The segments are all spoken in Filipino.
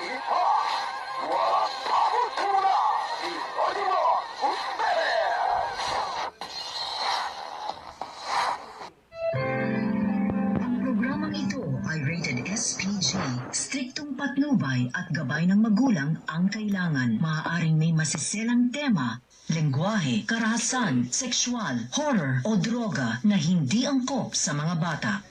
Ang programang ito ay rated SPG. Striktong patnubay at gabay ng magulang ang kailangan. Maaaring may masiselang tema, lengguwahe, karahasan, sexual, horror o droga na hindi angkop sa mga bata.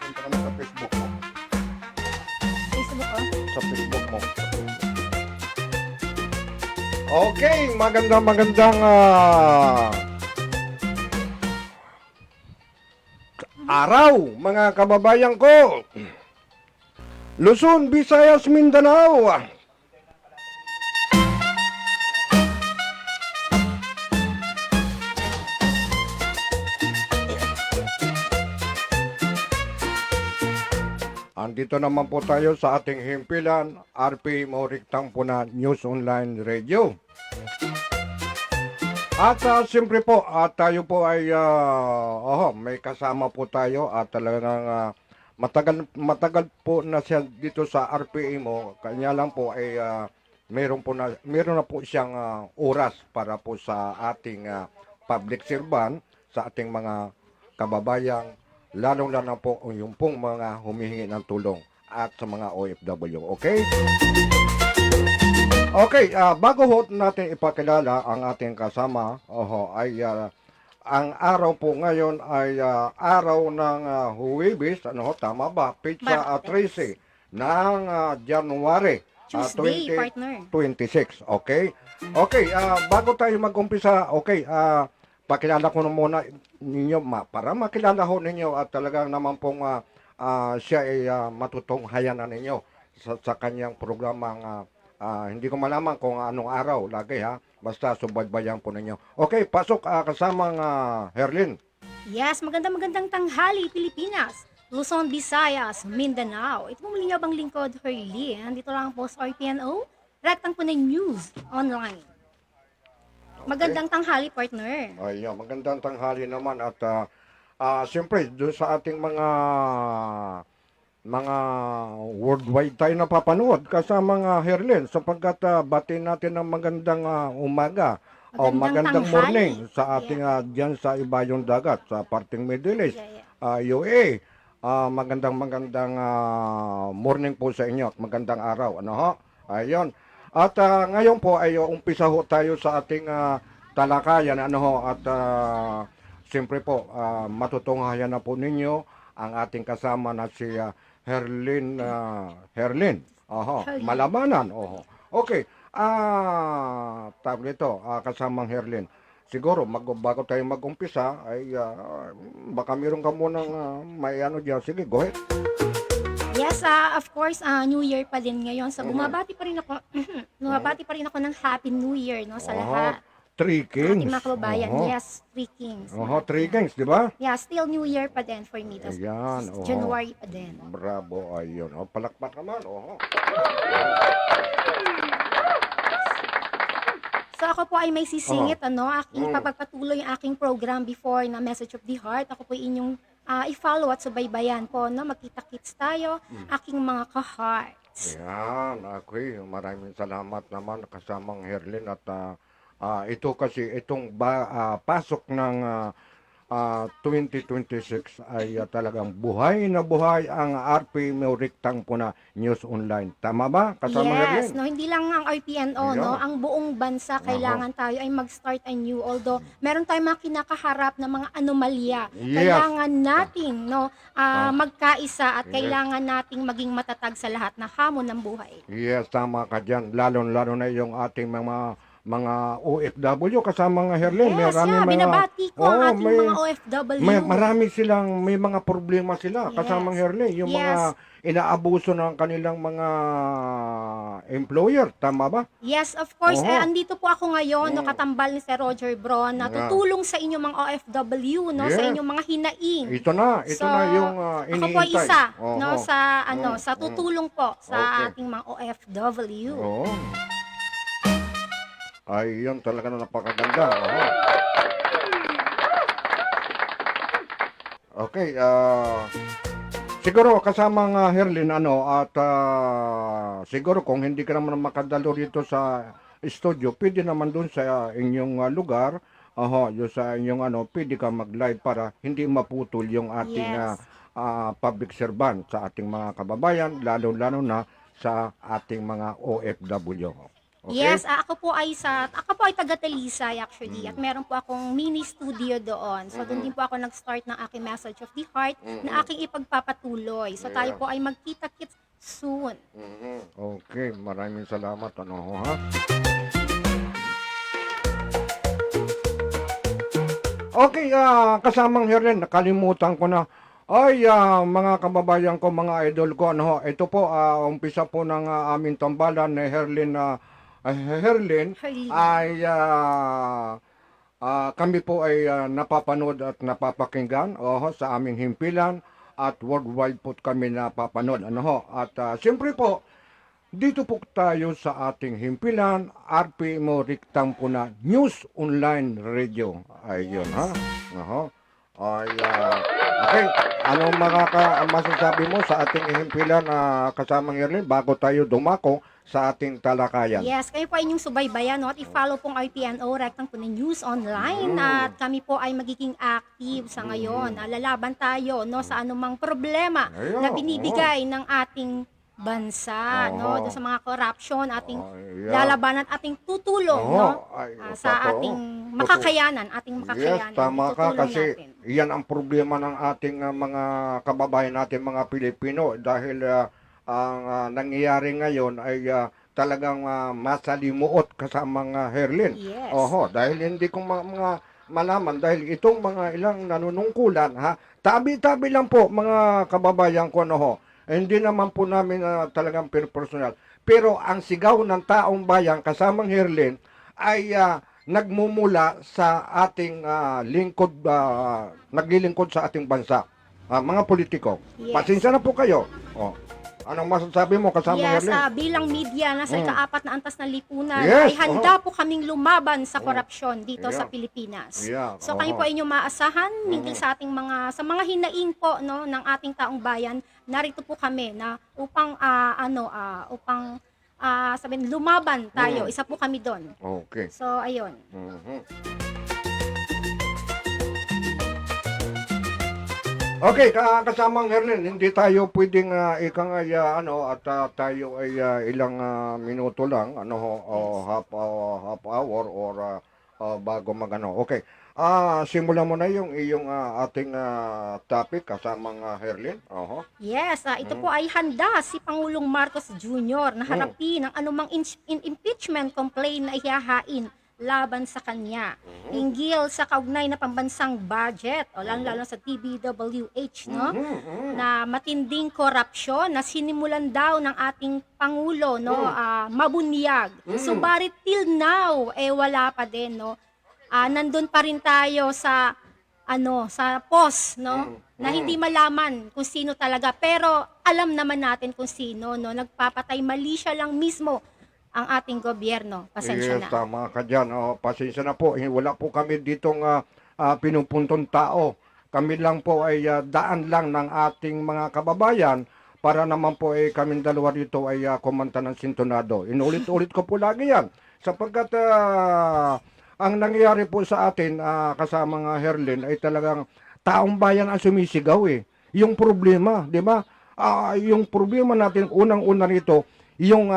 Punta ka na sa Facebook mo. Facebook ko. Sa Facebook mo. Okay, magandang araw, mga kababayan ko. Luzon, Visayas, Mindanao. Andito naman po tayo sa ating himpilan, RP Moriktang Puna News Online Radio. At siyempre po, tayo po ay may kasama po tayo at talagang matagal po na siya dito sa RPA mo. Kanya lang po ay meron na po siyang oras para po sa ating public servant, sa ating mga kababayang, lalong-lalo na po yung pong mga humihingi ng tulong at sa mga OFW. Okay? Okay, bago ho natin ipakilala ang ating kasama, ang araw po ngayon ay araw ng Huwebes, tama ba? Pizza 13 ng January Tuesday, partner. 26, okay? Okay, bago tayo mag-umpisa, pakilala ko na muna ninyo para makilala ho ninyo at talagang naman pong siya ay matutunghayan na ninyo sa kanyang programang hindi ko malaman kung anong araw lagi basta subaybayan po ninyo. Okay, pasok kasamang Herlin. Yes, magandang tanghali, Pilipinas. Luzon, Visayas, Mindanao. Ito po muli nga bang lingkod, Herlin. Dito lang po sa RPNO, Rektang po ng News Online. Magandang tanghali, partner. Ayun, magandang tanghali naman at siyempre doon sa ating mga worldwide tayo napapanood kasama mga Herlin sapagkat batin natin ng magandang umaga o magandang tanghali. morning sa ating diyan sa ibayong dagat sa parting Middle East, UAE. Magandang morning po sa inyo at magandang araw. Ayun. At ngayon po ay umpisa ho tayo sa ating talakayan at siyempre po matutunghayan na po ninyo ang ating kasama na si Herlin. Malamanan. Okay. Tawag nito, kasamang Herlin. Siguro bago tayo mag-umpisa ay baka meron ka munang may diyan. Sige, go ahead. Yes, of course, New Year pa din ngayon. So, bumabati pa rin ako ng Happy New Year, no, sa lahat. Three Sa ating Kings. mga kababayan. Yes, Three Kings. Three Kings, di ba? Yeah, still New Year pa din for me. Tas, Ayan, January pa din. Bravo, ayun. Palakpak naman, So ako po ay may sisingit, aking papagpatuloy ang aking program before na Message of the Heart. Ako po ay inyong i-follow at subaybayan po, no? Magkita-kits tayo, aking mga ka-heart. updates. Yan, okay. Maraming salamat naman kasamang Herlin at ito kasi pasok ng 2026 ay talagang buhay na buhay ang RP Moriktang Puna News Online. Tama ba? Kasamang Yes, Herlin? no, hindi lang ang RPNO, no, Yeah. ang buong bansa kailangan tayo ay mag-start anew. Although meron tayong mga kinakaharap na mga anomalya, Yes. kailangan nating no Ah. magkaisa at Yes. kailangan nating maging matatag sa lahat na hamon ng buhay. Yes, tama ka dyan. Lalo na yung ating mga OFW kasamang Herlin. Yes, yeah, binabati ko ang ating mga OFW. May mga problema sila Yes. kasamang Herlin. Yung mga Yes. inaabuso ng kanilang mga employer. Tama ba? Yes, of course. Oo. Andito po ako ngayon, no, katambal ni Sir Roger Bron, na Yeah. tutulong sa inyong mga OFW, no, sa Yes. inyong mga hinaing. Ito na yung ako po ay iniintay. isa, Oo. no, sa tutulong po sa Okay. ating mga OFW. Oo. Ay, yun talaga na napakaganda. Oo. Okay, siguro kasama nga Herlin at siguro kung hindi ka naman makadalo rito sa studio, pwede naman dun sa inyong lugar, yung sa inyong pwede ka mag-live para hindi maputol yung ating Yes. public servant sa ating mga kababayan, lalo na sa ating mga OFW. Okay? Yes, ako po ay taga Talisay actually, at meron po akong mini studio doon. So doon din po ako nag-start ng aking message of the heart na aking ipagpapatuloy. So tayo Yeah. po ay magkita-kits soon. Okay, maraming salamat. Ha? Okay, kasamang Herlin, nakalimutan ko na. Ay, mga kababayan ko, mga idol ko, ito po, umpisa po ng aming tambalan ni Herlin Herlin. ay kami po ay napapanood at napapakinggan sa aming himpilan at worldwide po kami napapanood. At siyempre po, dito po tayo sa ating himpilan, RP Moriktang Puna News Online Radio. Ayun, ha? Ay, okay. Anong masasabi mo sa ating himpilan, kasamang Herlin, bago tayo dumako sa ating talakayan? Yes, kayo po ay inyong subaybayan, no? At i-follow pong RPNO, Rectang Puna News Online. At kami po ay magiging active sa ngayon. Lalaban tayo, no, sa anumang problema Ayun, na binibigay ng ating bansa, no? Doon sa mga corruption, ating lalabanan at ating tutulong, no? Sa ating makakayanan, Yes, tama ka tutulong kasi natin. yan ang problema ng ating mga kababayan natin, mga Pilipino, dahil ang nangyayari ngayon ay talagang masalimuot kasamang Herlin. Yes. Dahil hindi ko mga malaman, dahil itong mga ilang nanunungkulan, tabi-tabi lang po mga kababayan ko, hindi naman po namin talagang personal. Pero ang sigaw ng taong bayan kasamang Herlin ay nagmumula sa ating naglilingkod sa ating bansa. Mga politiko. Yes. Pasensya na po kayo. Anong masasabi mo kasama Yes, Herlin? bilang media na sa ikaapat na antas ng lipunan, Yes, ay handa po kaming lumaban sa korupsyon dito Yeah. sa Pilipinas. Yeah, So kayo po ay inyong maasahan hinggil sa ating sa mga hinaing po, no, ng ating taong bayan. Narito po kami na upang sabihin, lumaban tayo. Isa po kami doon. Okay. So ayun. Okay, kasamang Herlin, hindi tayo pwedeng tayo ay ilang minuto lang, half hour or bago Okay. Simulan mo na yung iyong ating topic kasamang Herlin. Yes, ito po ay handa si Pangulong Marcos Jr. na harapin ang anumang impeachment complaint na ihahain laban sa kanya. Hinggil sa kaugnay na pambansang budget, lalo sa DBWH, no? Na matinding korupsyon na sinimulan daw ng ating Pangulo, no? Mabunyag. Subalit till now, wala pa din, no? Nandun pa rin tayo sa pos, no? Na hindi malaman kung sino talaga, pero alam naman natin kung sino, no? Nagpapatay, mali siya lang mismo ang ating gobyerno. Pasensya Yes, na. tama ka dyan. Pasensya na po. Wala po kami ditong pinupuntong tao. Kami lang po ay daan lang ng ating mga kababayan para naman po kaming dalawa dito ay kumanta ng sintonado. Inulit-ulit ko po lagi yan. Sapagkat ang nangyayari po sa atin kasama nga Herlin ay talagang taong bayan ang sumisigaw eh. Yung problema, di ba? Yung problema natin unang-una rito, yung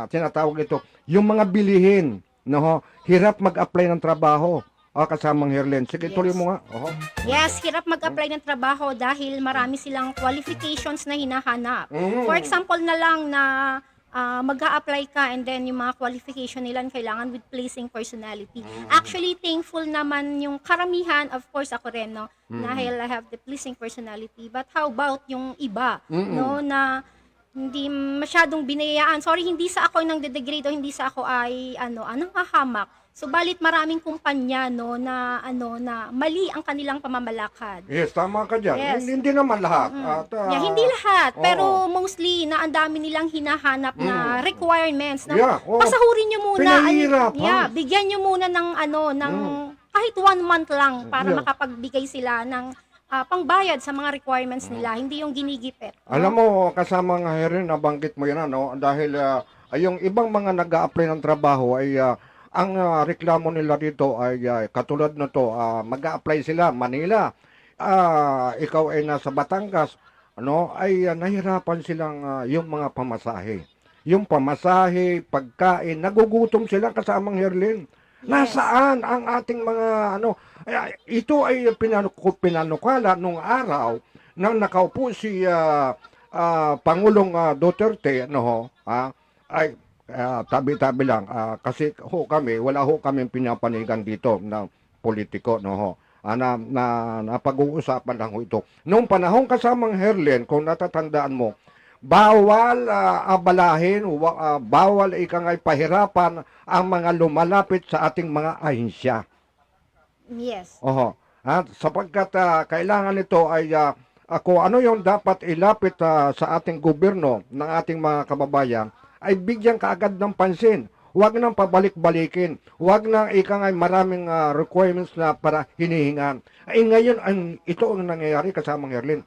tinatawag ito, yung mga bilihin, no? Hirap mag-apply ng trabaho. Kasamang Herlin. Sige, Yes. tuloy mo nga. Oho. Yes, hirap mag-apply ng trabaho dahil marami silang qualifications na hinahanap. Mm. For example na lang na mag-a-apply ka and then yung mga qualification nila kailangan with pleasing personality. Actually, thankful naman yung karamihan, of course ako rin, no, dahil I have the pleasing personality. But how about yung iba, no, na hindi masyadong binayaan. Sorry, hindi sa ako nang degrade o hindi sa ako ay anong hahamak. Subalit maraming kumpanya no na na mali ang kanilang pamamalakad. Yes, tama ka dyan. Yes. Hindi naman lahat. At, Yeah, hindi lahat, oo. pero mostly na ang dami nilang hinahanap na requirements na Yeah, oo. pasahurin niyo muna. Pinahihirapan. Yeah, bigyan niyo muna ng ng kahit 1 month lang para Yeah. makapagbigay sila ng pangbayad sa mga requirements nila, hindi yung ginigipit. Alam mo, kasama nga Herlin, nabanggit mo yan, dahil yung ibang mga nag-a-apply ng trabaho ay ang reklamo nila dito ay katulad na to, mag-a-apply sila Manila. Ikaw ay nasa Batangas, ay nahirapan silang yung mga pamasahe. Yung pamasahe, pagkain, nagugutom sila kasamang Herlin. Nasaan ang ating mga ito ay pinanukala nung araw nang nakaupo si Pangulong Duterte ay tabi-tabi lang kasi kami wala kaming pinapanigan dito na politiko na napag-uusapan lang ito. Noong panahon kasamang Herlin, kung natatandaan mo, bawal abalahin, bawal ikangay pahirapan ang mga lumalapit sa ating mga ahensya. Yes. Sapagkat kailangan nito ay kung ano yung dapat ilapit sa ating gobyerno ng ating mga kababayan, ay bigyan kaagad ng pansin. Huwag nang pabalik-balikin. Huwag nang ikangay maraming requirements na para hinihingan. Ay ngayon, ito ang nangyayari kasamang Herlin.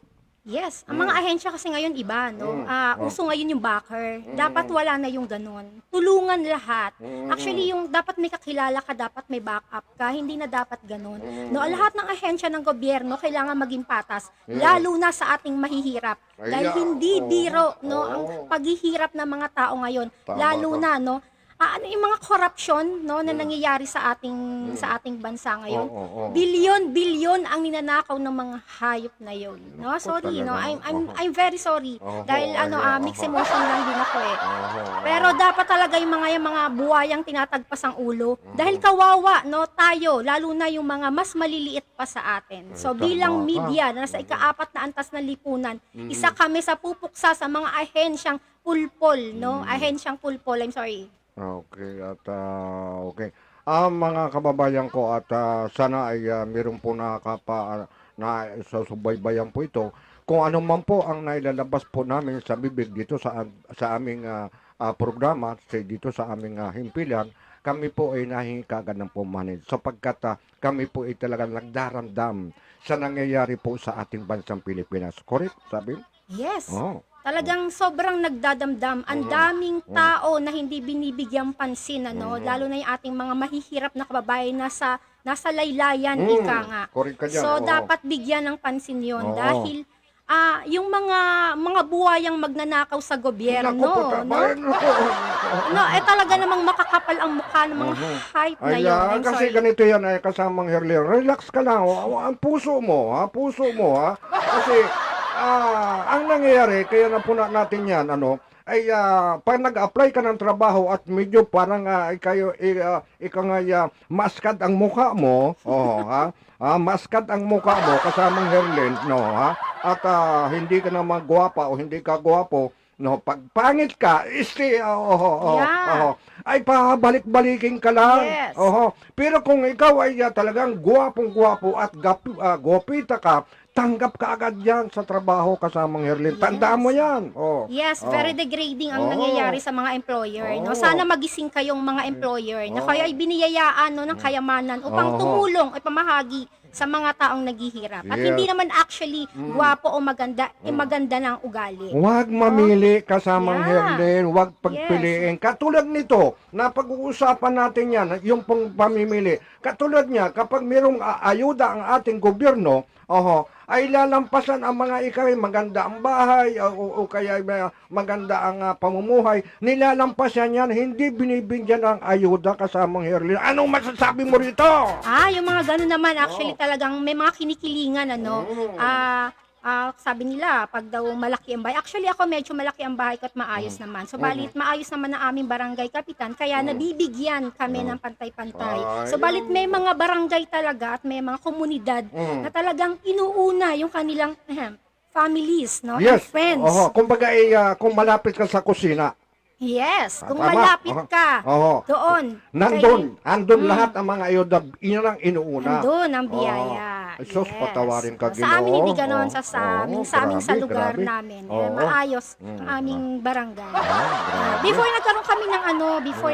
Yes, ang mga ahensya kasi ngayon iba, no? Uso ngayon yung backer. Dapat wala na yung ganun. Tulungan lahat. Actually, yung dapat may kakilala ka, dapat may backup ka. Hindi na dapat ganun. No, lahat ng ahensya ng gobyerno kailangan maging patas, lalo na sa ating mahihirap. Dahil hindi biro, no, ang paghihirap ng mga tao ngayon, Tama lalo ka. na, no, yung mga corruption no na nangyayari sa ating bansa ngayon. Bilyon ang ninanakaw ng mga hayop na 'yon. No, sorry no. I'm very sorry dahil mixed emotion lang din ako eh. Pero dapat talaga yung mga buwayang tinatagpas ang ulo dahil kawawa no tayo lalo na yung mga mas maliliit pa sa atin. So bilang media na nasa ika-4 na antas ng lipunan, isa kami sa pupuksa sa mga ahensyang pulpol no, ahensyang pulpol. I'm sorry. Okay, at okay. Mga kababayan ko at sana ay meron po na subaybayan po ito. Kung ano man po ang nailalabas po namin sa bibig dito sa aming programa, dito sa aming himpilan, kami po ay nahingi kaagad ng pumanid sapagkat kami po ay talagang nagdaramdam sa nangyayari po sa ating bansang Pilipinas. Correct, sabi? Yes. Oh. Talagang sobrang nagdadamdam. Ang daming tao na hindi binibigyang pansin, lalo na yung ating mga mahihirap na kababayan nasa laylayan, ika nga. Correct ka dyan. So, Oo. dapat bigyan ng pansin yon Oo. dahil yung mga buwayang magnanakaw sa gobyerno, talaga namang makakapal ang mukha ng mga hype na yun. I'm Kasi sorry. ganito yan ay kasamang Herlin. Relax ka lang. Ang puso mo, Kasi ang nangyayari, kaya na po natin yan, ay pag nag-apply ka ng trabaho at medyo parang maskad ang mukha mo, maskad ang mukha mo kasamang Herlin, at hindi ka naman gwapa o hindi ka gwapo, pag pangit ka, ay pabalik-balikin ka lang. Yes. Pero kung ikaw ay talagang gwapong-gwapo at gwapita ka, tanggap ka agad yan sa trabaho kasamang Herlin. Tandaan mo yan. Yes, very degrading ang nangyayari sa mga employer. No? Sana magising kayong mga employer na kayo ay biniyayaan ng kayamanan upang tumulong ay pamahagi sa mga taong naghihirap. At Yes. hindi naman actually gwapo o maganda, maganda ng ugali. Huwag mamili kasamang Yeah. Herlin, huwag pagpiliin. Katulad nito, na pag-uusapan natin yan, yung pong pamimili. Katulad niya, kapag mayroong ayuda ang ating gobyerno, ay lalampasan ang mga ikay, maganda ang bahay, o kaya maganda ang pamumuhay, nilalampasan yan, hindi binibigyan ng ayuda kasamang Herlin. Anong masasabi mo rito? Yung mga ganun naman, actually talagang may mga kinikilingan, ano. Sabi nila, pag daw malaki ang bahay. Actually, ako medyo malaki ang bahay ko at maayos naman. So, balit maayos naman ang aming barangay kapitan, kaya nabibigyan kami ng pantay-pantay. So, balit may mga barangay talaga at may mga komunidad na talagang inuuna yung kanilang families, no? And friends. Kumbaga, kung malapit ka sa kusina, Yes, kung tama. malapit ka doon. Andun lahat ang mga ayuda, yun ang inuuna. Andun ang biyaya. Sus, patawarin ka, Sa amin hindi Ginoo. ganon, sa amin sa lugar grabe. namin. Oo. Maayos ang aming barangay. Before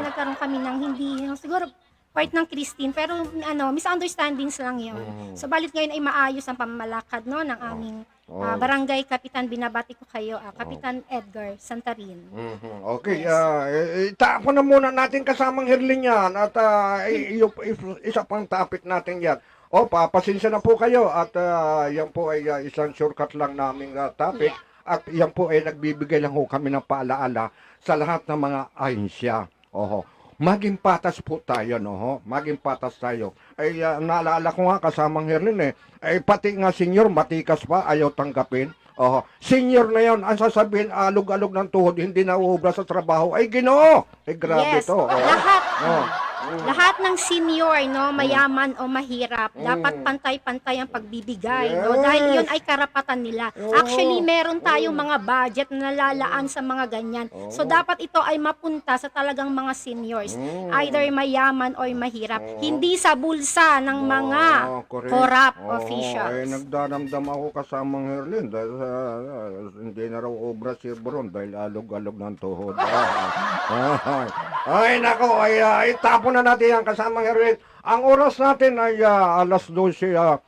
nagkaroon kami ng hindi, siguro part ng Christine, pero misunderstandings lang yun. So balit ngayon ay maayos ang pamamalakad ng aming barangay kapitan. Binabati ko kayo, Kapitan Edgar Santarin. Okay, itapo na muna natin kasamang Herlin yan at isa pang topic natin yan. Pasensya na po kayo at yan po ay isang shortcut lang naming topic at yan po ay nagbibigay lang ho kami ng paalaala sa lahat ng mga ahensya. Maging patas po tayo, maging patas tayo. Ay naalala ko nga kasamang Herlin pati nga senior matikas pa, ayaw tanggapin. Senior na yon, ang sasabihin, alog-alog ng tuhod, hindi na uubra sa trabaho. Ay, Ginoo! Grabe Yes, to. lahat ng senior, mayaman o mahirap, dapat pantay-pantay ang pagbibigay, dahil yun ay karapatan nila. Actually, meron tayong mga budget na nalalaan sa mga ganyan. So, dapat ito ay mapunta sa talagang mga seniors, either mayaman o mahirap, hindi sa bulsa ng mga corrupt officials. Ay, nagdaramdam ako kasamang Herlin dahil hindi na raw obra si Bron dahil alog-alog ng tuhod. Ay, nako, itapon na natin yan kasamang Herlin. Ang oras natin ay alas 12:30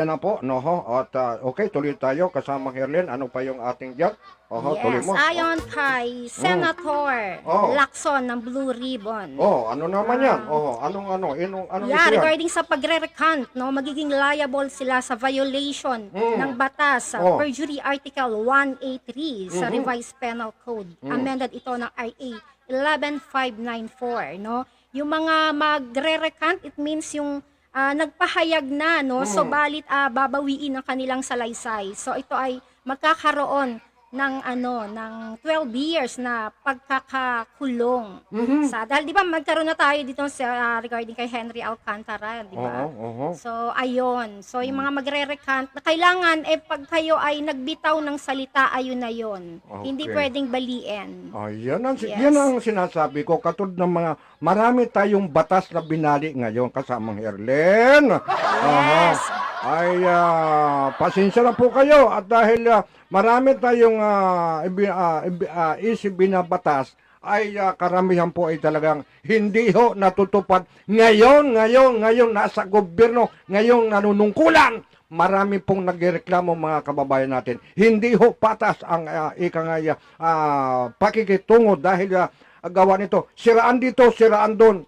na po, At okay, tuloy tayo kasamang Herlin. Ano pa yung ating diyan? Tuloy Yes, mo. ayon kay Senator Lacson ng Blue Ribbon. Ano naman yan? Anong issue yan? Regarding sa pagre-recant, magiging liable sila sa violation ng batas sa Perjury Article 183 sa Revised Penal Code. Amended ito ng RA 11594, Yung mga magre-recant, it means yung nagpahayag na, so balit babawiin ang kanilang salaysay. So ito ay magkakaroon ng 12 years na pagkakakulong. Dahil di ba magkaroon na tayo dito sa regarding kay Henry Alcantara, di ba? So ayun. So yung mga magre-recant, kailangan pag kayo ay nagbitaw ng salita, ayun na yun. Hindi pwedeng baliin. Yan ang sinasabi ko. Katulad ng mga marami tayong batas na binali ngayon kasamang Herlin. Yes. Ay pasensya na po kayo at dahil marami tayong binabatas ay karamihan po ay talagang hindi ho natutupad. Ngayon nasa gobyerno, ngayong nanunungkulan, marami pong nagreklamo mga kababayan natin. Hindi ho patas ang pakikitungo dahil gawa nito. Siraan dito, siraan doon,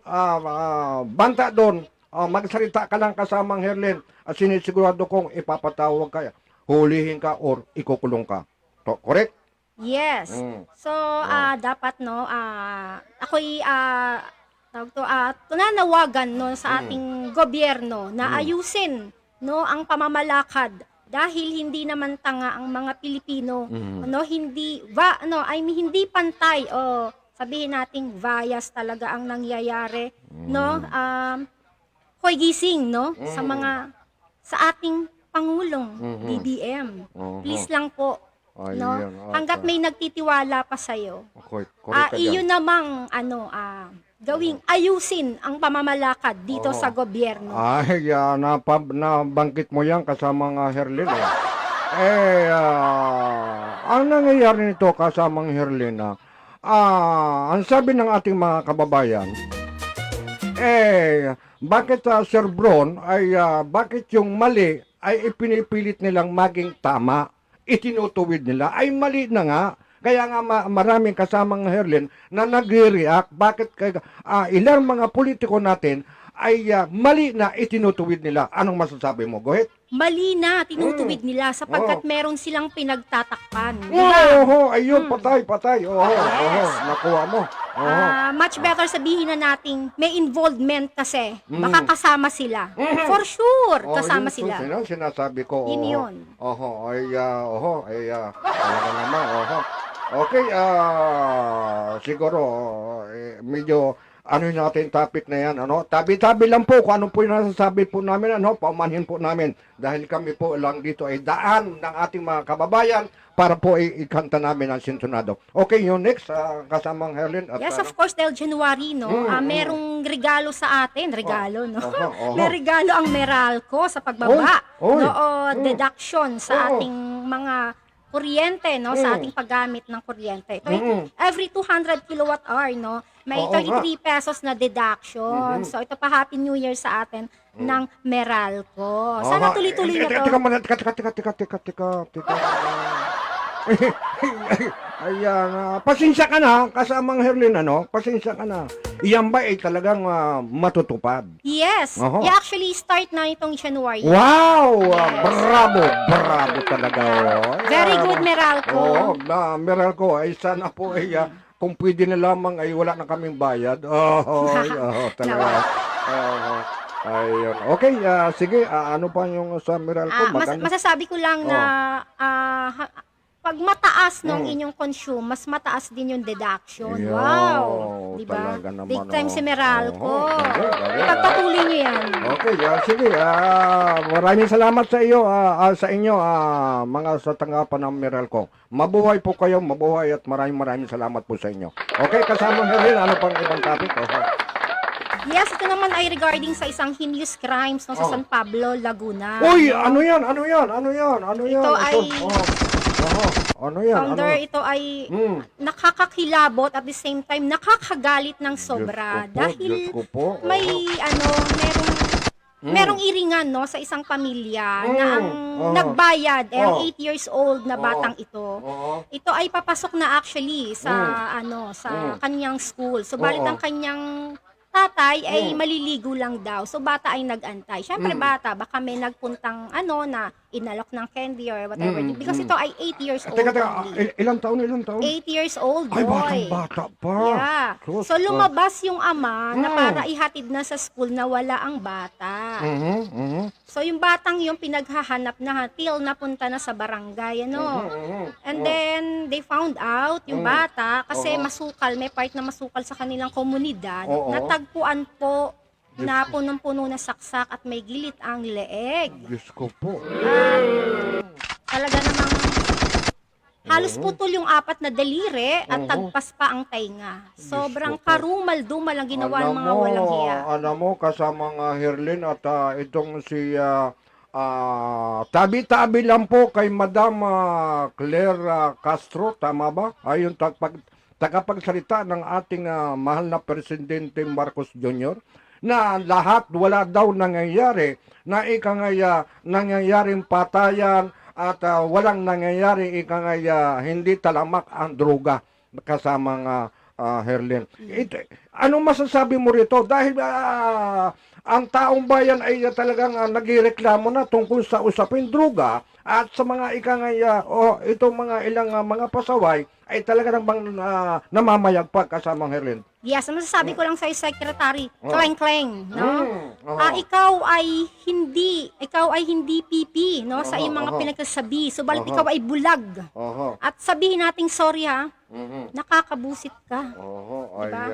banta doon. Magsalita ka lang kasamang Herlin at sinisigurado kong ipapatawag ka, hulihin ka or ikukulong ka. Correct? Yes. So, dapat, ako'y, tunanawagan, sa ating gobyerno na ayusin, ang pamamalakad. Dahil hindi naman tanga ang mga Pilipino, hindi pantay, o sabihin nating bias talaga ang nangyayari, hoy gising, sa ating Pangulong, BBM. Please lang po, hanggat may nagtitiwala pa sa'yo, iyon namang, gawing ayusin ang pamamalakad dito sa gobyerno. Ay, nabanggit mo yan kasamang Herlin. Ang nangyayari nito kasamang Herlin, ang sabi ng ating mga kababayan, bakit Sir Bron ay bakit yung mali ay ipinipilit nilang maging tama, itinutuwid nila ay mali na nga. Kaya nga maraming kasamang Herlin na nagre-react bakit ilang mga politiko natin ay mali na itinutuwid nila. Anong masasabi mo, Gohet? Mali na, tinutuwid nila sapagkat meron silang pinagtatakpan. Oo, ayun, patay. Oo, Yes. nakuha mo. Oo. Much better sabihin na nating may involvement kasi. Baka kasama sila. For sure, kasama sila. Yun, sinasabi ko. Yun oo. yun. Talaga naman, Okay, siguro, medyo, ano yung natin topic na yan, ano? Tabi-tabi lang po kung ano po yung nasasabi po namin, ano? Paumanhin po namin. Dahil kami po lang dito ay daan ng ating mga kababayan para po ikanta namin ang sintonado. Okay, yung next, kasamang Herlin. At, Yes, of course, dahil January, no? Merong regalo sa atin. Regalo, no? Oho. May regalo ang Meralco sa pagbaba. Oy. No? O deduction sa Oo. ating mga kuryente, no? Sa ating paggamit ng kuryente. Ito ay every 200 kilowatt hour, no? May Oo 33 pesos na deduction. So, ito pa Happy New Year sa atin ng Meralco. Sana tuloy-tuloy na to. Teka muna, teka. Ayan, pasensya ka na, kasamang Herlin, ano? Pasensya ka na. Iyan ba ay talagang matutupad? Yes. Oho. I-actually start na itong January. Wow! Bravo talaga. Very good, Meralco. Oo, Meralco, ay sana po ay kung pwede na lamang ay wala na kaming bayad. Talaga. Ayun. Okay, sige, ano pa yung sa Meralco? Masasabi ko lang na pag mataas nung inyong consume, mas mataas din yung deduction. Yeah, Wow! Diba? talaga naman, Big time si oh. Meralco. Galing. Ipagpatuloy nyo yan. Okay, sige. Maraming salamat sa iyo, sa inyo, mga sa tanggapan ng Meralco. Mabuhay po kayo, mabuhay at maraming salamat po sa inyo. Okay, kasama Herlin, ano pang ibang topic? Yes, ito naman ay regarding sa isang heinous crimes no, sa San Pablo, Laguna. Uy, ano yan? Ito ay Ano yan? founder, ito ay nakakakilabot at the same time nakakagalit ng sobra. Dahil Diyos ko po. may merong iringan no sa isang pamilya na ang nagbayad ang 8 years old na batang ito. Ito ay papasok na actually sa sa kanyang school. So balit ang kanyang tatay ay maliligo lang daw. So bata ay nag-antay. Syempre bata, baka may nagpuntang na inalok ng candy or whatever. Because ito ay 8 years old Teka, only. ilang taon? 8 years old Ay, boy. bata pa. Yeah. Sus, So lumabas yung ama na para ihatid na sa school na wala ang bata. So yung batang yung pinaghahanap na till napunta na sa barangay, And then they found out yung bata kasi masukal, may part na masukal sa kanilang komunidad. Natagpuan po na punong-puno na saksak at may gilit ang leeg. Diyos ko po. Talaga namang halos putol yung 4 na daliri at tagpas pa ang tainga. Sobrang karumal-dumal ang ginawa ng mga walang hiya. Alam mo, kasama nga Herlin at itong si tabi-tabi lang po kay Madam Claire Castro, tama ba? Ayun, tagapagsalita ng ating mahal na Presidente Marcos Jr. na lahat wala daw nangyayari na nangyayaring patayan at walang nangyayari hindi talamak ang droga kasama Herlin. Anong masasabi mo rito? Dahil ang taong bayan ay talagang nagreklamo na tungkol sa usapin droga at sa mga itong mga ilang mga pasaway ay talaga bang namamayagpag kasamang Herlin. Yes, ang masasabi ko lang sa Secretary Kleng-Kleng, ikaw ay hindi pipi, sa iyong mga pinagsasabi. Subalit ikaw ay bulag. At sabihin nating sorry nakakabusit ka. Diba?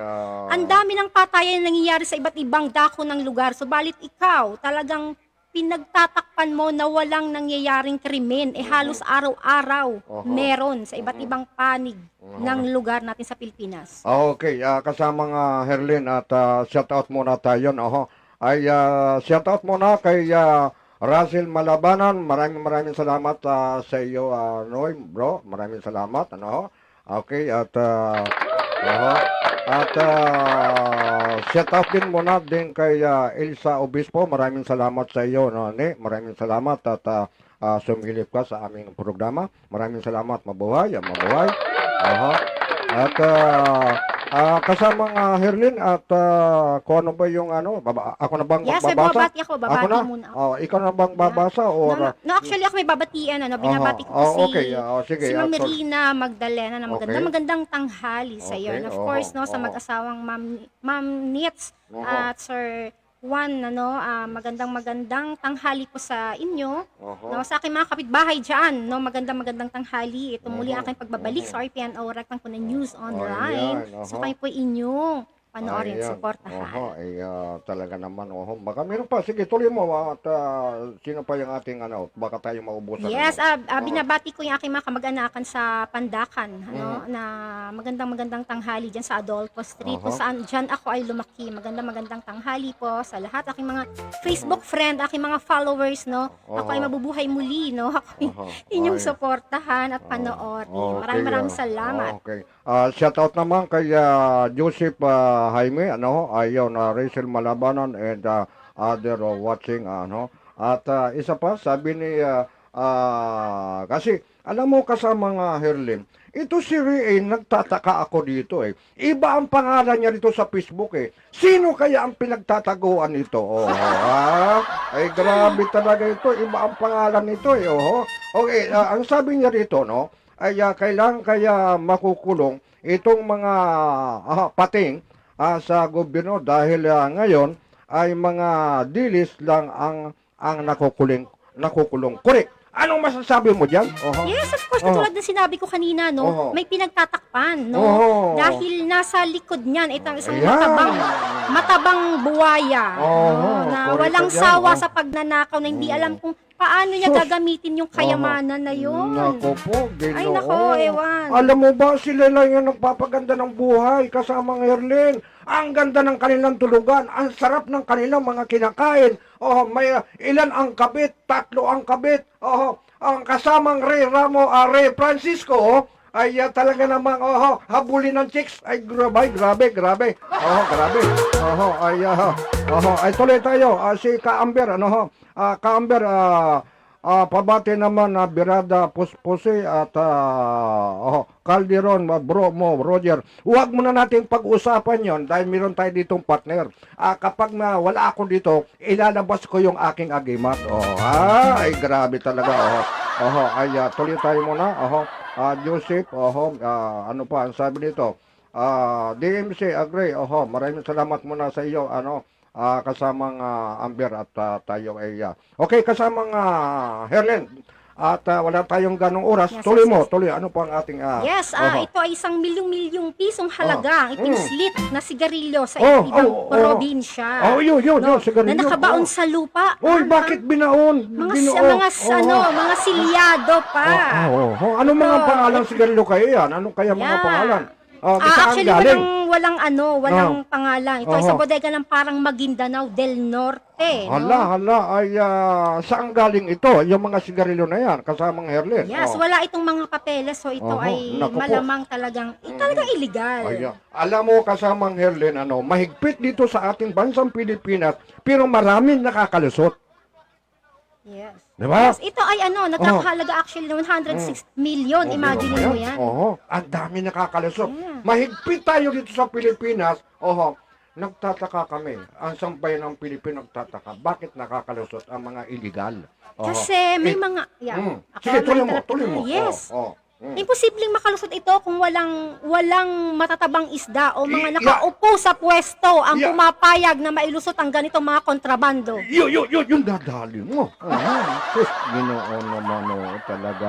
Ang dami ng patayan nangyayari sa iba't ibang dako ng lugar. Subalit ikaw talagang pinagtatakpan mo na walang nangyayaring krimen, halos araw-araw meron sa iba't ibang panig ng lugar natin sa Pilipinas. Okay, kasama nga Herlin at shout out muna tayo, shout out muna kay Russell Malabanan. Maraming salamat sa iyo, Noy, bro. Maraming salamat, Okay, at shout out din muna din kay Elsa Obispo. Maraming salamat sa iyo, no, ni. Maraming salamat at sumilip ka sa aming programa. Maraming salamat. Mabuhay, mabuhay. Aha. At kasama Herlin at kung ano ba yung ano, ako na bang Yes, may babasa? babati ako. Babati Ako na? muna ako. Oh, ikaw na bang babasa or No, actually ako may babatian, binabati ko po okay, sige. si Ma'am sorry. Rina Magdalena na Okay. magandang tanghali sa iyo. Okay, And of course, no, sa oo. mag-asawang Ma'am Nits Oo. at Sir Juan, magandang tanghali po sa inyo. Oho. No, sa aking mga kapitbahay dyan, no, magandang tanghali. Ito muli Oo. ang aking pagbabalik sa RPNO, Rektang po na News Online. Ayan, So oho. kayo po inyong panoorin, Ayan. supportahan. Oho, talaga naman. Oho. Baka meron pa. Sige, tuloy mo. At sino pa yung ating ano? Baka tayo maubusan. Yes, ano? binabati ko yung aking mga kamag-anakan sa Pandakan, na magandang tanghali dyan sa Adolfo Street, kung saan dyan ako ay lumaki. Magandang tanghali po sa lahat, aking mga Facebook friend, aking mga followers, no. Ako ay mabubuhay muli, no. Ako ay inyong Ay. suportahan at panoorin. Okay, Maraming salamat. Okay. Shout out naman kay Joseph Jaime, ayaw na Rachel Malabanan and other watching, At isa pa, sabi ni, kasi, alam mo kasama Herlin, ito si Rie, nagtataka ako dito Iba ang pangalan niya dito sa Facebook Sino kaya ang pinagtataguan nito? Ay grabe talaga ito. Iba ang pangalan nito Okay, ang sabi niya dito, no? Ay kailangan kaya makukulong itong mga pating sa gobyerno dahil ngayon ay mga dilis lang ang nakukulong. Correct. Anong masasabi mo diyan? Yes, of course, katulad ng sinabi ko kanina, no, Oo. may pinagtatakpan, no, Oo. dahil nasa likod niyan itong isang Ayan. matabang buwaya, Oo, no, na correct walang ka dyan, sawa oh. sa pagnanakaw na hindi alam kung paano niya Sus. gagamitin yung kayamanan na yun. Nako po, Ginoo. Ay, nako, ewan. Alam mo ba, sila lang yung nagpapaganda ng buhay kasama ng Herlin. Ang ganda ng kanilang tulugan, ang sarap ng kanilang mga kinakain. May ilan ang kabit, 3 ang kabit. Ang kasamang Ray Ray Francisco, ay talaga namang habulin ng chicks. Ay grabe. Grabe. Ay tuloy tayo. Si Kaamber, Kaamber, pabati naman na Birada Puspuse at Calderon, bro mo, Roger. Huwag muna natin pag-usapan yon dahil meron tayo ditong partner. Kapag wala ako dito, ilalabas ko yung aking agimat. Ay grabe talaga. Ay tuloy tayo muna. Joseph, ano pa ang sabi nito? DMC, agree. Maraming salamat muna sa iyo, kasamang Amber at tayo ay okay, kasamang Herlin at wala tayong ganong oras. Yes, Tuloy yes, mo, yes. tuloy. Ano po ang ating Yes, ito ay isang milyong pisong halaga ang ipinuslit na sigarilyo sa ibang probinsya. Yun, sigarilyo. Na nakabaon sa lupa. Uy, bakit binaon? Mga silyado pa. Ano mga pangalan sigarilyo kayo yan? Ano kaya mga pangalan? Saan Actually, galing? walang pangalan. Ito ay sa bodega ng parang Maguindanao del Norte. No? Hala, ay saan galing ito? Yung mga sigarilyo na yan, kasamang Herlin. Yes, wala itong mga papeles. So ito ay naku po. malamang talagang illegal. Alam mo, kasamang Herlin, mahigpit dito sa ating bansang Pilipinas, pero maraming nakakalusot. Yes. Diba? Yes, ito ay nagkakahalaga actually ng 106 million. Imagine mo yan. Ang dami nakakalusot. Yeah. Mahigpit tayo dito sa Pilipinas. Nagtataka kami. Ang sambayan ng Pilipino nagtataka. Bakit nakakalusot ang mga illegal? Kasi may mga... Sige, tuloy mo. Yes. Imposibleng makalusot ito kung walang matatabang isda o mga nakaupo sa pwesto ang pumapayag na mailusot ang ganitong mga kontrabando. Yung dadali mo. Ginoo naman, talaga,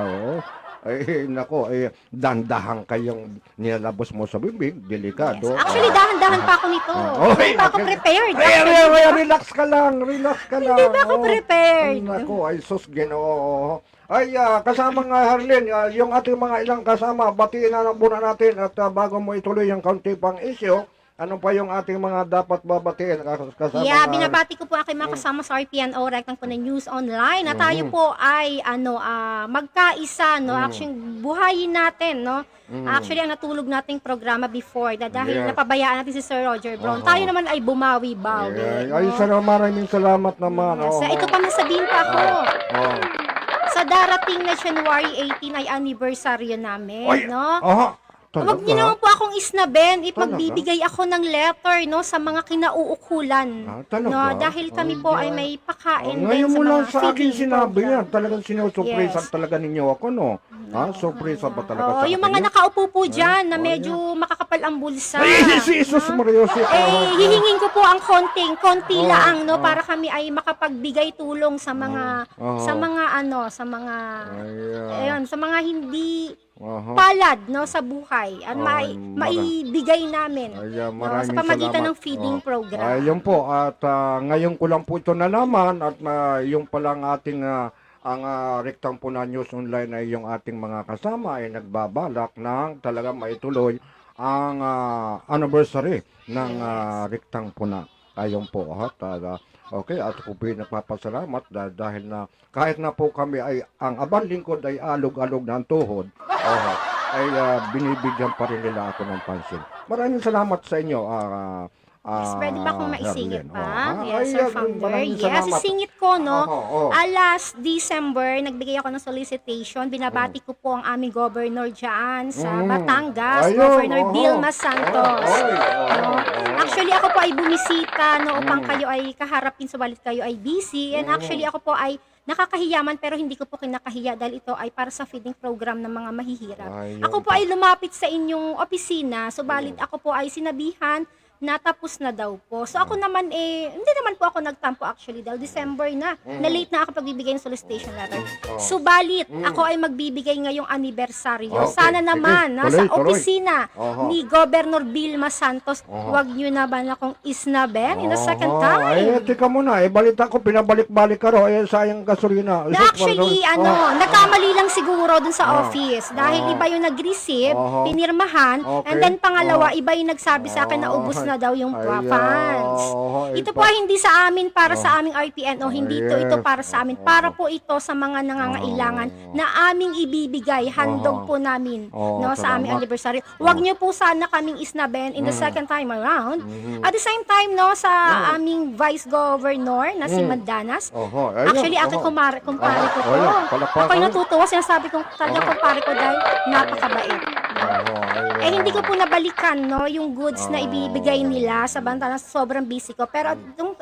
Ay, nako, dandahan kayong nilalabas mo sa bibig, delikado. Yes. Actually, dahan-dahan pa ako nito. Hindi pa ako prepared. Relax ka lang. Hindi pa ako prepared. Nako, ay sus, Ginoo. Ay, kasama Herlin, yung ating mga ilang kasama, batiin na muna natin at bago mo ituloy yung kaunti pang issue, ano pa yung ating mga dapat babatiin kasama Yeah, binabati ko po aking mga kasama sa RPNO, Rectang po na News Online, na tayo po ay magkaisa, no? Actually, buhayin natin, no? Actually, ang natulog nating programa before, dahil Yes. napabayaan natin si Sir Roger Brown, tayo naman ay bumawi-bawi. Ay, maraming salamat naman. Yes. Ito pa masabihin pa ako. Oh. Sa darating na January 18 ay anniversary namin, Ay, no? Aha. Huwag niyo naman po akong isnaben, Talaga? magbibigay ako ng letter, no, sa mga kinauukulan. Talaga? No, dahil kami po ay may pakain din Ngayon sa mo mga lang sa akin feeding sinabi program. yan. Talagang sinusurpresa Yes. talaga ninyo ako, no? Ha? Surpresa ba talaga Oo, sa yung akin mga yun? nakaupo po dyan na medyo makakapal ang bulsa. Ay, si Jesus Mario, si Hihingin ko po ang konti Oo, lang, no, oo. para kami ay makapagbigay tulong sa mga Oo. sa mga ayun, sa mga hindi Aha. palad, no, sa buhay at Ay, maibigay namin, Ayan, no, maraming sa pamagitan salamat. ng feeding Oh. program. Ayun po, at ngayon ko lang po ito nalaman at yung palang ating ang Rectang Puna News Online ay yung ating mga kasama ay nagbabalak ng talaga maituloy ang anniversary ng Rectang Puna. Ayun po, okay, at po po nagpapasalamat dahil na kahit na po kami ay ang abang lingkod ay alog-alog ng tuhod, ay binibigyan pa rin nila ako ng pansin. Maraming salamat sa inyo. Yes, pwede ba akong maisingit Herlin. pa? Ay, Yes, Sir Founder. maraming Yes, salamat. isingit ko, no? Oo. Last December, nagbigay ako ng solicitation. Binabati ko po ang aming governor dyan sa Batangas, Ayun, Governor oo. Vilma Santos. No? Oo. Actually, ako po ay bumisita no, upang kayo ay kaharapin, subalit kayo ay busy. And actually, ako po ay nakakahiyaman pero hindi ko po kinakahiya dahil ito ay para sa feeding program ng mga mahihirap. Ayun Ako po ay lumapit sa inyong opisina, subalit ako po ay sinabihan natapos na daw po. So ako naman hindi naman po ako nagtampo actually dahil December na. Na-late na ako pagbibigay ng solicitation letter. Subalit, ako ay magbibigay ngayong anibersaryo. Okay. Sana naman, Sige, sa tuloy. opisina Oho. ni Governor Vilma Santos, wag nyo na ba na akong isnaben in the second time? Ay, tika muna. Balita ko, pinabalik-balik ka raw. Sayang gasolina. Na actually, nagkamali lang siguro dun sa office. Dahil iba yung nag-receive, pinirmahan, Okay. and then pangalawa, iba yung nagsabi sa akin na ubos na daw yung funds. Ito po ay hindi sa amin para sa aming RPNO, hindi ito para sa amin. Para po ito sa mga nangangailangan na aming ibibigay, handog po namin no, sa aming salamat. anniversary. Huwag niyo po sana kaming isnaben in the second time around. At the same time, no, sa aming Vice Governor na si Mandanas, actually, aking kumpare ko to. Ako ay natutuwa, sinasabi kong talagang kumpare ko dahil napakabait. Hindi ko po nabalikan, no, yung goods na ibibigay nila sa banta na sobrang busy ko. Pero itong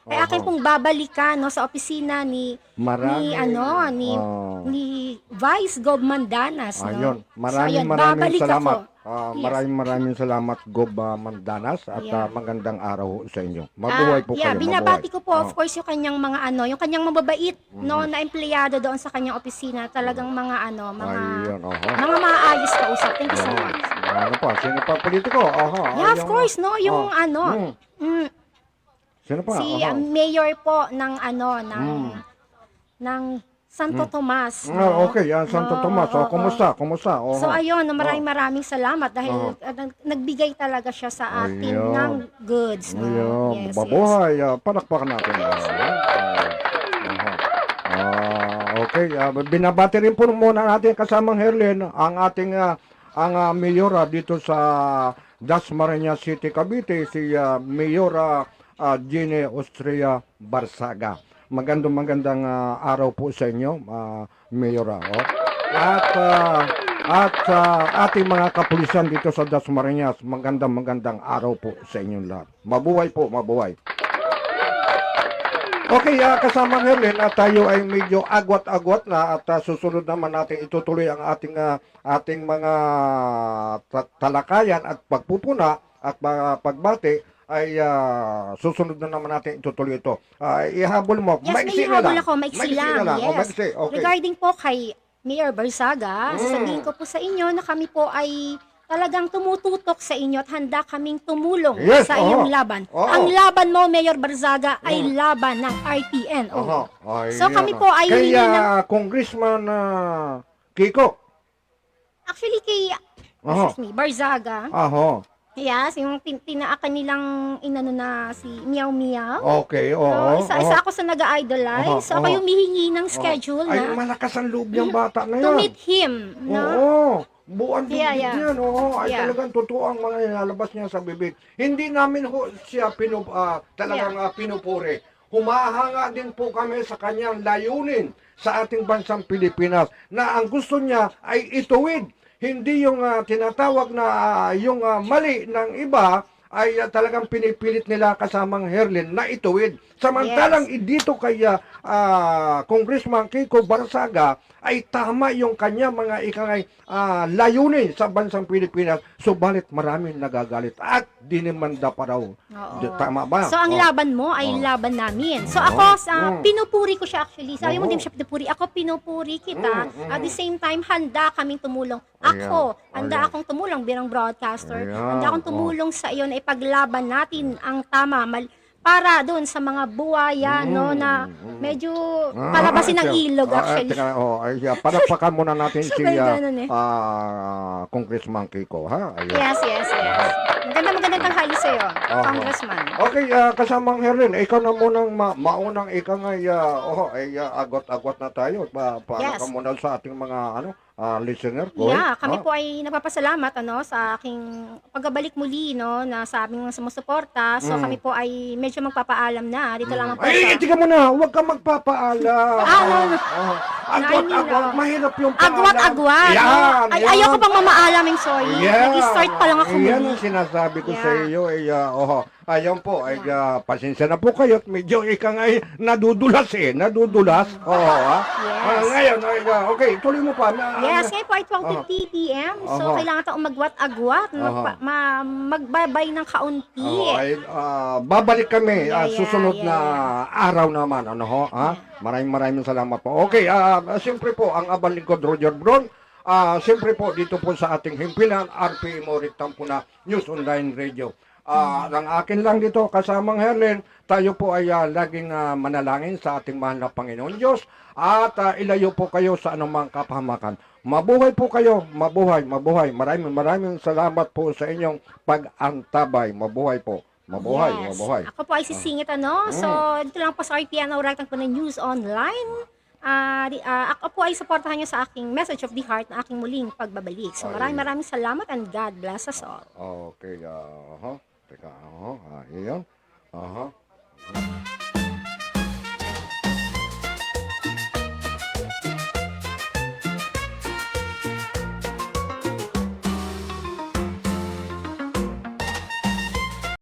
ay akin pong babalikan, no, sa opisina ni Vice Gov Mandanas, no. Ayun, maraming babalik salamat. ako. Yes. Maraming salamat, Gob Mandanas, at magandang araw sa inyo. Mabuhay po kayo. Binabati mabuhay. ko po, of course, yung kanyang mga yung kanyang mababait, no, na empleyado doon sa kanyang opisina. Talagang mga Ayun, mga maayos kausap. Thank you so much. Ano pa? Sino pa politiko? Yeah, of course, no, yung Sino pa? si mayor po ng ng Santo Tomas. No? Okay, yan, Santo Tomas. Kumusta? So ayun, maraming salamat dahil nagbigay talaga siya sa atin Ayun. ng goods. No? Ayun, babuhay. Palakpakan natin. Okay, binabati rin po muna natin kasamang Herlin ang ating Mayora dito sa Dasmariñas City, Cavite, si Mayora Gine Austria Barsaga. Magandang araw po sa inyo, Mayora. At ating mga kapulisan dito sa Dasmariñas, magandang araw po sa inyong lahat. Mabuhay po, mabuhay. Okay, kasama Herlin, tayo ay medyo agwat-agwat na at susunod naman natin itutuloy ang ating mga talakayan at pagpupuna at pagbati ay susunod na naman natin itutuloy ito. Ihabol mo. Yes, may habol ako, maiksi lang. Yes. Okay. Regarding po kay Mayor Barsaga, sasabihin ko po sa inyo na kami po ay talagang tumututok sa inyo at handa kaming tumulong sa iyong laban. Ang laban mo, Mayor Barzaga, ay laban ng RPNO. So kami po ay kaya Congressman Kiko. Actually kay Barzaga, Yes, yung tinaakan nilang inano na si Meow Meow. Okay, So, oo. isa ako sa nag-idolize. So, ako Oo. yung humihingi ng schedule Ay, na malakas ang loob niyang bata na to yan. meet him, no? Oo. Buwan Yeah, dibdib yeah. niyan, oo. Ay Yeah. talagang totoo ang mga nilalabas niya sa bibig. Hindi namin ho siya talagang pinupuri. Humahanga din po kami sa kanyang layunin sa ating bansang Pilipinas na ang gusto niya ay ituwid. Hindi yung tinatawag na yung mali ng iba ay talagang pinipilit nila kasamang Herlin na ituwid. Samantalang dito kay Congressman Kiko Barsaga ay tama yung kanya mga ikangay layunin sa bansang Pilipinas. Subalit maraming nagagalit at dinimanda pa raw. Oo. Tama ba? So, ang Oh. laban mo ay Oh. laban namin. So, ako, Mm. pinupuri ko siya actually. Sabi mo, Oo. hindi mo siya pinupuri. Ako, pinupuri kita. Mm. At the same time, handa kaming tumulong. Ayan. Ako, handa Ayan. akong tumulong bilang broadcaster. Ayan. Handa akong tumulong sa iyo na ipaglaban natin ang tama, para doon sa mga buhaya, no, na medyo palabasin ng ilog actually. Palakpakan muna natin si Sabay ganun eh. Congressman Kiko, ha? Ayan. Yes, yes, yes. Magandang tanghali sa iyo, Congressman. Okay, kasamang Herlin, ikaw na munang maunang ikaw ay agot-agot na tayo. Paano Yes. ka muna sa ating mga listener ko? Yeah, kami po ay nagpapasalamat sa aking pagbabalik muli na sa aming mga sumusuporta. So kami po ay medyo magpapaalam na. Dito lang po Ay, tika mo na, huwag ka magpapaalam. No. Agwat-agwat, mahirap yung paalam. Agwat-agwat. Yan, Ay, yan. ayoko pang mamaalam, sorry. Nag-start pa lang ako Yan muli. ang sinasabi ko sa Yeah. iyo. Ayun po, pasensya na po kayo. Medyo ikang ay nadudulas. Nadudulas. Yes. Ngayon, okay, tuloy mo pa. Yes, ngayon po ay 12:50 p.m. So, kailangan taong magwat-agwat, magbabay ng kaunti. Babalik kami Yeah, susunod yeah, na araw naman. Maraming salamat po. Okay, siyempre po, ang abang lingkod Roger Bron. Siyempre po, dito po sa ating himpilan, RPM Oritam po na News Online Radio. Ang akin lang dito, kasamang Herlin, tayo po ay laging manalangin sa ating mahal na Panginoon Diyos at ilayo po kayo sa anumang kapahamakan. Mabuhay po kayo, mabuhay. Maraming salamat po sa inyong pag-antabay. Mabuhay po. Mabuhay. Ako po ay sisingit So, dito lang po sa RPN Oritam po na News Online. Ako po ay supportahan nyo sa aking message of the heart na aking muling pagbabalik. So, maraming salamat and God bless us all. Okay, teka, iyon.